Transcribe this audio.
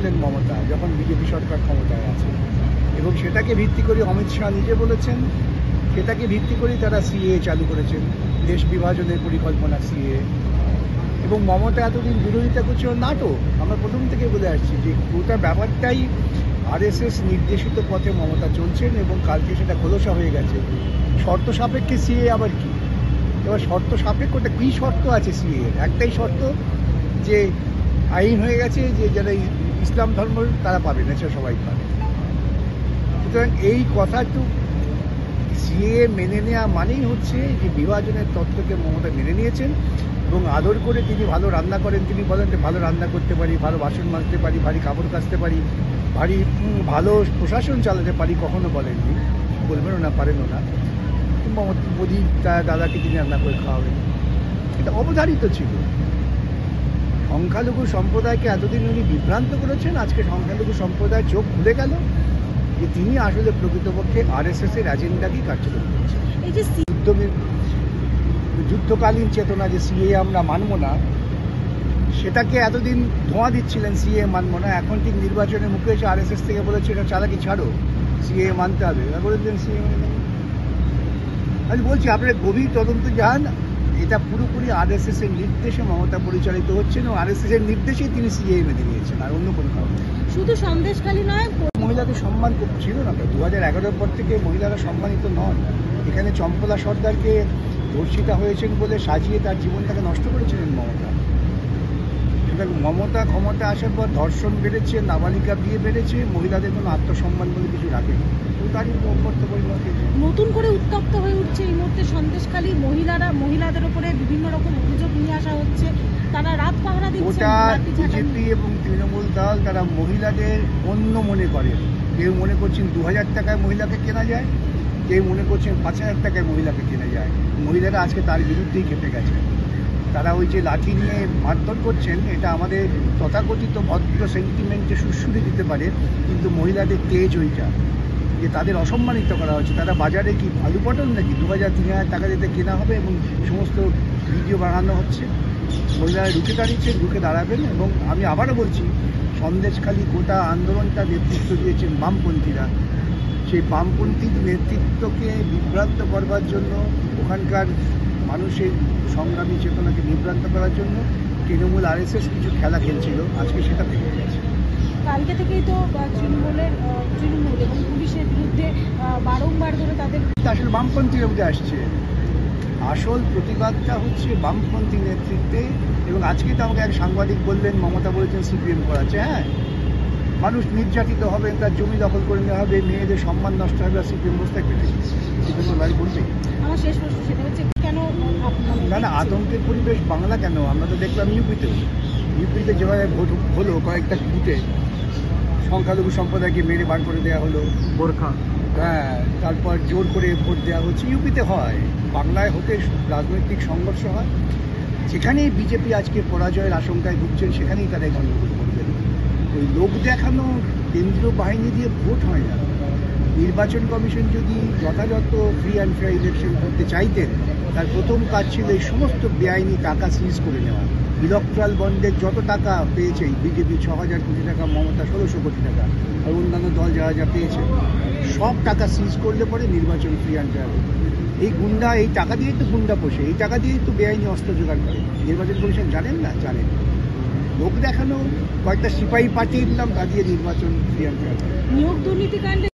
করেছিলেন মমতা যখন বিজেপি সরকার ক্ষমতায় আছে, এবং সেটাকে ভিত্তি করে অমিত শাহ নিজে বলেছেন, সেটাকে ভিত্তি করেই তারা সিএ চালু করেছেন, দেশ বিভাজনের পরিকল্পনা সিএ। এবং মমতা এতদিন বিরোধিতা করছিল নাটক। আমরা প্রথম থেকে বলে আসছি যে গোটা ব্যাপারটাই আরএসএস নির্দেশিত পথে মমতা চলছেন, এবং কালকে সেটা খোলসা হয়ে গেছে। শর্ত সাপেক্ষে সিএ আবার কি? এবার শর্ত সাপেক্ষটা কী শর্ত আছে সিএ এর? একটাই শর্ত যে আইন হয়ে গেছে যে যারা ইসলাম ধর্ম তারা পাবে না, সেটা সবাই পাবে। সুতরাং এই কথাটু সিএ মেনে নেওয়া মানেই হচ্ছে যে বিভাজনের তত্ত্বকে মমতা মেনে নিয়েছেন, এবং আদর করে তিনি ভালো রান্না করেন, তিনি বলেন যে ভালো রান্না করতে পারি, ভালো বাসন মাজতে পারি, ভারী কাপড় কাচতে পারি, ভালো প্রশাসন চালাতে পারি, কখনো বলেননি, বলবেনও না, পারেনও না। মোদী তার দাদাকে তিনি রান্না করে খাওয়াবেন, এটা অবধারিত ছিল। সংখ্যালঘু সম্প্রদায়কে এতদিন উনি বিভ্রান্ত করেছেন, আজকে সংখ্যালঘু সম্প্রদায় চোখ খুলে গেল যে তিনি আসলে প্রকৃতপক্ষে আরএসএস এর এজেন্ডাকেই কার্যকর করছেন। এই যে যুদ্ধকালীন চেতনা যে সিএ আমরা মানব না, সেটাকে এতদিন ধোঁয়া দিচ্ছিলেন সিএ মানব না, এখন ঠিক নির্বাচনের মুখে এসে আরএসএস থেকে বলেছে এটা চালাকি ছাড়ো, সিএ মানতে হবে। এবার বলেছেন সিএ মানে আমি বলছি আপনারা গভীর তদন্ত যান, এটা পুরোপুরি আরএসএস এর নির্দেশে মমতা পরিচালিত হচ্ছেন, এবং আরএসএস এর নির্দেশেই তিনি সিএ মেনে নিয়েছেন, আর অন্য কোনো কারণ। শুধু সন্দেশখালী নয়, মহিলাদের সম্মান ছিল না তো 2011 পর থেকে মহিলারা সম্মানিত নন। এখানে চম্পলা সর্দারকে ধর্ষিতা হয়েছেন বলে সাজিয়ে তার জীবনটাকে নষ্ট করেছিলেন মমতা। সুতরাং মমতা ক্ষমতা আসার পর ধর্ষণ বেড়েছে, নাবালিকা বিয়ে বেড়েছে, মহিলাদের কোনো আত্মসম্মান বলে কিছু রাখেনি। নতুন করে উত্তপ্ত হয়ে উঠছে এই মুহূর্তে সন্দেশখালী। মহিলাদের উপরে বিভিন্ন রকম অভিযোগ নিয়ে আসা হচ্ছে, তারা রাত পাহারা দিচ্ছেন। গোটা বিজেপি এবং তৃণমূল দল তারা মহিলাদের অন্য মনে করে। কেউ মনে করছেন 2000 টাকায় মহিলাকে কেনা যায়, কেউ মনে করছেন 5000 টাকায় মহিলাকে কেনা যায়। মহিলারা আজকে তার বিরুদ্ধেই খেপে গেছে। তারা ওই যে লাঠি নিয়ে মারধর করছেন, এটা আমাদের তথাকথিত ভদ্র সেন্টিমেন্টে সুশ্রুতি দিতে পারে, কিন্তু মহিলাদের তেজ ওইটা যে তাদের অসম্মানিত করা হচ্ছে। তারা বাজারে কি আলু পটল নাকি 2000-3000 টাকা দিতে কেনা হবে, এবং সমস্ত ভিডিও বানানো হচ্ছে। মহিলারা রুখে দাঁড়িয়েছেন, রুখে দাঁড়াবেন। এবং আমি আবারও বলছি, সন্দেশখালী গোটা আন্দোলনটা নেতৃত্ব দিয়েছেন বামপন্থীরা। সেই বামপন্থী নেতৃত্বকে বিভ্রান্ত করবার জন্য, ওখানকার মানুষের সংগ্রামী চেতনাকে বিভ্রান্ত করার জন্য তৃণমূল আরএসএস কিছু খেলা খেলছিল, আজকে সেটা থেকে গেছে। কালকে থেকেই তো তৃণমূল এবং পুলিশের বিরুদ্ধে বারংবার ধরে তাদের আসলে বামপন্থীরা উঠে আসছে। আসল প্রতিবাদটা হচ্ছে বামপন্থী নেতৃত্বে। এবং আজকে তো আমাকে এক সাংবাদিক বললেন মমতা বলেছেন সিপিএম করাচ্ছে। হ্যাঁ, মানুষ নির্যাতিত হবে, তার জমি দখল করে নেওয়া হবে, মেয়েদের সম্মান নষ্ট হবে, আর সিপিএম বসতে পেরে সিপিএম বাড়ি বলবেই। আমার শেষ প্রশ্ন সেটা হচ্ছে কেন না আতঙ্কের পরিবেশ বাংলা কেন? আমরা তো দেখলাম ইউপিতে যেভাবে ভোট হলো, কয়েকটা বুথে সংখ্যালঘু সম্প্রদায়কে মেরে বার করে দেওয়া হলো, বোরখা, হ্যাঁ, তারপর জোর করে ভোট দেওয়া হচ্ছে। ইউপিতে হয়, বাংলায় হতে রাজনৈতিক সংঘর্ষ হয়। যেখানেই বিজেপি আজকে পরাজয়ের আশঙ্কায় ভুগছেন, সেখানেই তারা গণ্ডগোল করবেন। ওই লোক দেখানো কেন্দ্রীয় বাহিনী দিয়ে ভোট হয় না। নির্বাচন কমিশন যদি যথাযথ ফ্রি অ্যান্ড ফেয়ার ইলেকশন করতে চাইতেন, তার প্রথম কাজ ছিল এই সমস্ত বেআইনি টাকা সিজ করে নেওয়া। ইলেকট্রাল বন্ডের যত টাকা পেয়েছে বিজেপি, 6000 কোটি টাকা, মমতা 1600 কোটি টাকা, আর অন্যান্য দল যা যা পেয়েছে, সব টাকা সিজ করলে পরে নির্বাচন ফ্রি অ্যান্ড ফেয়ার হবে। এই গুন্ডা, এই টাকা দিয়েই তো গুন্ডা পোষে, এই টাকা দিয়েই তো বেআইনি অস্ত্র জোগাড় করে। নির্বাচন কমিশন জানেন না? জানেন। লোক দেখানো, কয়েকটা সিপাহী পাঠিয়ে দিলাম, তা দিয়ে নির্বাচন ফ্রি অ্যান্ড ফেয়ার। নিয়োগ দুর্নীতিকাণ্ডে